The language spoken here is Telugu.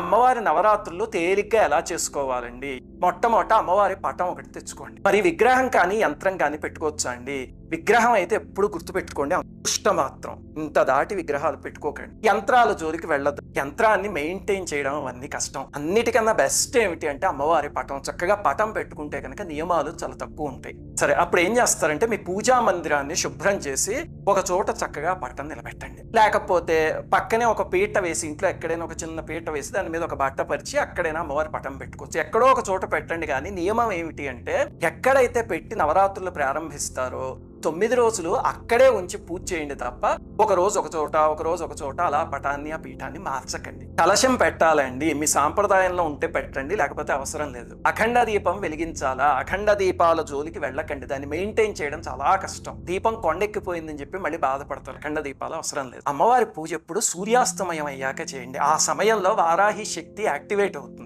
అమ్మవారి నవరాత్రులు తేలిగ్గా ఎలా చేసుకోవాలండి? మొట్టమొదట అమ్మవారి పటం ఒకటి తెచ్చుకోండి. మరి విగ్రహం కానీ యంత్రం కానీ పెట్టుకోవచ్చా అండి? విగ్రహం అయితే ఎప్పుడు గుర్తుపెట్టుకోండి, అదృష్ట మాత్రం. ఇంత దాటి విగ్రహాలు పెట్టుకోకండి. యంత్రాల జోలికి వెళ్ళదు. యంత్రాన్ని మెయింటైన్ చేయడం అవన్నీ కష్టం. అన్నిటికన్నా బెస్ట్ ఏమిటి అంటే అమ్మవారి పటం. చక్కగా పటం పెట్టుకుంటే కనుక నియమాలు చాలా తక్కువ ఉంటాయి. సరే, అప్పుడు ఏం చేస్తారంటే మీ పూజా మందిరాన్ని శుభ్రం చేసి ఒక చోట చక్కగా పటం నిలబెట్టండి. లేకపోతే పక్కనే ఒక పీట వేసి, ఇంట్లో ఎక్కడైనా ఒక చిన్న పీట వేసి దాని మీద ఒక బట్ట పరిచి అక్కడైనా అమ్మవారి పటం పెట్టుకోవచ్చు. ఎక్కడో ఒక చోట పెట్టండి. కానీ నియమం ఏమిటి అంటే ఎక్కడైతే పెట్టి నవరాత్రులు ప్రారంభిస్తారో 9 రోజులు అక్కడే ఉంచి పూజ చేయండి తప్ప ఒక రోజు ఒక చోట అలా పటాన్ని ఆ పీఠాన్ని మార్చకండి. కలశం పెట్టాలండి, మీ సాంప్రదాయంలో ఉంటే పెట్టండి, లేకపోతే అవసరం లేదు. అఖండ దీపం వెలిగించాలా? అఖండ దీపాల జోలికి వెళ్ళకండి. దాన్ని మెయింటైన్ చేయడం చాలా కష్టం. దీపం కొండెక్కిపోయిందని చెప్పి మళ్ళీ బాధపడతారు. అఖండ దీపాలు అవసరం లేదు. అమ్మవారి పూజ ఎప్పుడు సూర్యాస్తమయం అయ్యాక చేయండి. ఆ సమయంలో వారాహి శక్తి యాక్టివేట్ అవుతుంది.